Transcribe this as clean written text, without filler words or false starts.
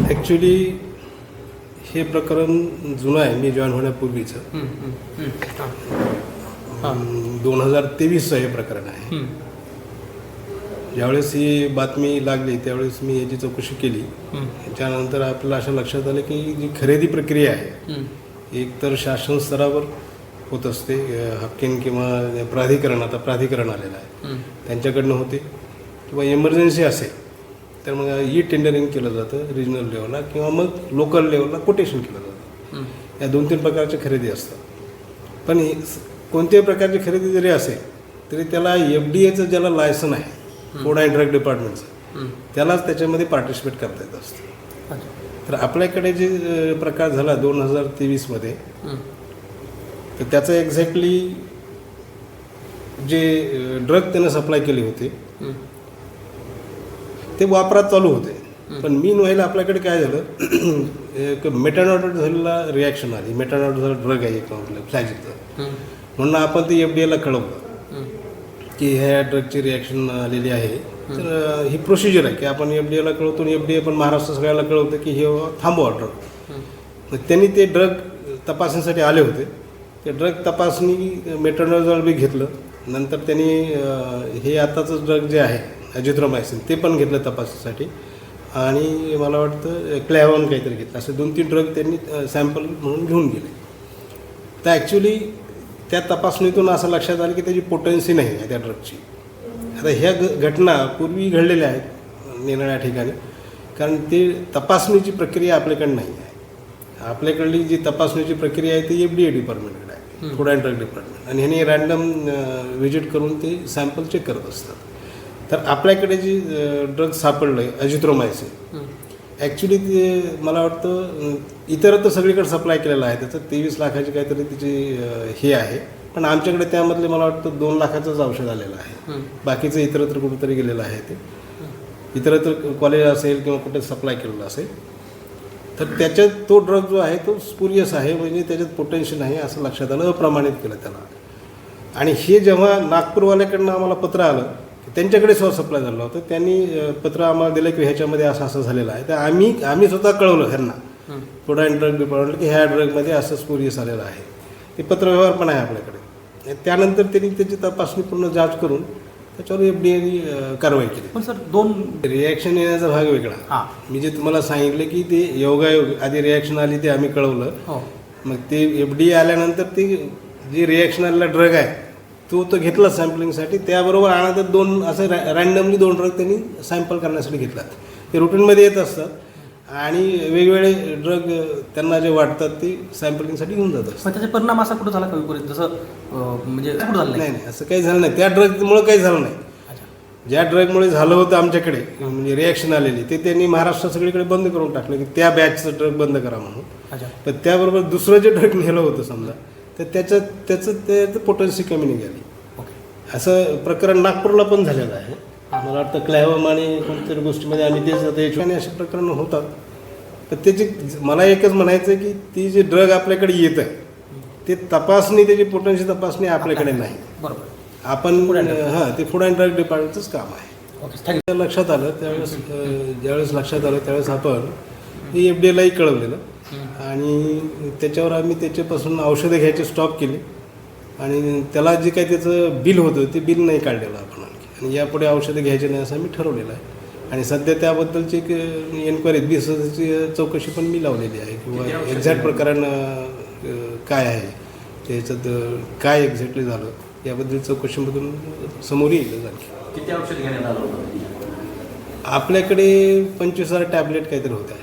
Actually हे प्रकरण जुनं आहे, मी जॉईन होण्यापूर्वीचं. 2023चं हे प्रकरण आहे. ज्यावेळेस ही बातमी लागली त्यावेळेस मी याची चौकशी केली. त्याच्यानंतर आपल्याला असं लक्षात आलं की जी खरेदी प्रक्रिया आहे एक तर शासन स्तरावर होत असते, हक्कीन किंवा प्राधिकरण, आता प्राधिकरण आलेलं आहे त्यांच्याकडनं होते, किंवा इमर्जन्सी असेल तर मग ई टेंडरिंग केलं जातं रिजनल लेवलला, किंवा मग लोकल लेवलला कोटेशन केलं जातं. या 2-3 प्रकारच्या खरेदी असतात. पण कोणत्याही प्रकारची खरेदी जरी असेल तरी त्याला FDA ज्याला लायसन आहे, फूड अँड ड्रग डिपार्टमेंटचं, त्यालाच त्याच्यामध्ये पार्टिसिपेट करता येत असतं. तर आपल्याकडे जे प्रकार झाला 2023मध्ये, तर त्याचं एक्झॅक्टली जे ड्रग त्यानं सप्लाय केले होते ते वापरात चालू होते. पण मीनवाईल आपल्याकडे काय झालं, एक मेटानॉडॉल झालेला रिॲक्शन आली. मेटानॉडॉल ड्रग आहे एक फ्लॅजिकचं, म्हणून आपण ते FDA ला कळवलं की ह्या ड्रगची रिॲक्शन आलेली आहे. तर ही प्रोसिजर आहे की आपण FDA ला कळवतो आणि FDA पण महाराष्ट्र सगळ्याला कळवतं की हे थांबवा ड्रग. मग त्यांनी ते ड्रग तपासणीसाठी आले होते. ते ड्रग तपासणी मेटानॉडॉल बी घेतलं. नंतर त्यांनी हे आताचं ड्रग जे आहे अजिथ्रोमायसिन ते पण घेतलं तपासणीसाठी, आणि मला वाटतं क्लॅव्हॉन काहीतरी घेतलं. असे 2-3 ड्रग त्यांनी सॅम्पल म्हणून घेऊन गेले. तर ॲक्च्युली त्या तपासणीतून असं लक्षात आलं की त्याची पोटेन्सी नाही आहे त्या ड्रगची. आता ह्या घटना पूर्वी घडलेल्या आहेत निरनिराळ्या ठिकाणी, कारण ते तपासणीची प्रक्रिया आपल्याकडे नाही आहे. आपल्याकडली जी तपासणीची प्रक्रिया आहे ती FDA डिपार्टमेंटकडे आहे, फूड अँड ड्रग डिपार्टमेंट, आणि ह्याने रॅन्डम व्हिजिट करून ते सॅम्पल चेक करत असतात. तर आपल्याकडे जी ड्रग सापडलं आहे अजिथ्रोमायसिन, ॲक्च्युली ते मला वाटतं इतर तर सगळीकडे सप्लाय केलेलं आहे. त्याचं 23 लाखाची काहीतरी तिची हे आहे, पण आमच्याकडे त्यामधले मला वाटतं 2 लाखाचंच औषध आलेलं आहे. बाकीचं इतरत्र कुठेतरी गेलेलं आहे. ते इतरत्र कॉलेज असेल किंवा कुठे सप्लाय केलेलं असेल, तर त्याच्यात तो ड्रग जो आहे तो स्पुरियस आहे, म्हणजे त्याच्यात पोटेन्शियल आहे असं लक्षात आलं, अप्रमाणित केलं त्याला. आणि हे जेव्हा नागपूरवाल्याकडनं आम्हाला पत्र आलं, त्यांच्याकडे सप्लाय झालं होतं, त्यांनी पत्र आम्हाला दिलं की ह्याच्यामध्ये असं असं झालेलं आहे. तर आम्ही स्वतः कळवलं ह्यांना फूड अँड ड्रग डिपार्टमेंट की ह्या ड्रगमध्ये असं स्पुरियस आलेलं आहे. ते पत्रव्यवहार पण आहे आपल्याकडे. त्यानंतर त्यांनी त्याची तपासणी पूर्ण जांच करून त्याच्यावर FDA कारवाई केली. पण सर 2 रिॲक्शन येण्याचा भाग वेगळा. मी जे तुम्हाला सांगितलं की ते योगायोग आधी रिॲक्शन आली ते आम्ही कळवलं. मग ते FDA आल्यानंतर ती जी रिॲक्शन आलेला ड्रग आहे तो घेतला सॅम्पलिंगसाठी. त्याबरोबर आणत 2 असं रॅन्डमली 2 ड्रग त्यांनी सॅम्पल करण्यासाठी घेतलात. ते रुटीनमध्ये येत असतात आणि वेगवेगळे ड्रग त्यांना जे वाटतात ते सॅम्पलिंगसाठी घेऊन जातात. पण त्याचा परिणाम असा कुठं झाला का जसं म्हणजे कुठं झालं नाही, असं काही झालं नाही. त्या ड्रगमुळे काही झालं नाही. ज्या ड्रगमुळे झालं होतं आमच्याकडे म्हणजे रिॲक्शन आलेली, ते त्यांनी महाराष्ट्र सगळीकडे बंद करून टाकलं की त्या बॅचचं ड्रग बंद करा म्हणून. पण त्याबरोबर दुसरं जे ड्रग नेलं होतं समजा, तर त्याचं पोटेन्सी कमी निघाली. असं प्रकरण नागपूरला पण झालेलं आहे. मला वाटतं क्लॅव्हम आणि कोणत्यातरी गोष्टीमध्ये आम्ही तेच जातो याच्याने असे प्रकरणं होतात. तर त्याची मला एकच म्हणायचं आहे की ती जे ड्रग आपल्याकडे येतं ते तपासणी, त्याची पोटेन्शी तपासणी आपल्याकडे नाही. बरोबर. आपण ते फूड अँड ड्रग डिपार्टमेंटचंच काम आहे. लक्षात आलं त्यावेळेस, ज्यावेळेस लक्षात आलं त्यावेळेस आपण FDA लाही कळवलेलं, आणि त्याच्यावर आम्ही त्याच्यापासून औषधं घ्यायचे स्टॉप केले, आणि त्याला जे काही त्याचं बिल होतं ते बिल नाही काढलेलं आपण आणखी, आणि यापुढे औषधं घ्यायचे नाही असं आम्ही ठरवलेलं आहे. आणि सध्या त्याबद्दलची एक एन्क्वायरी 20,000ची चौकशी पण मी लावलेली आहे, किंवा एक्झॅक्ट प्रकरण काय आहे, त्याच्यात काय एक्झॅक्टली झालं याबद्दल चौकशीमधून समोर येईल. आणखी किती औषध घेण्यात आलं होतं आपल्याकडे 25,000 टॅबलेट काहीतरी होत्या.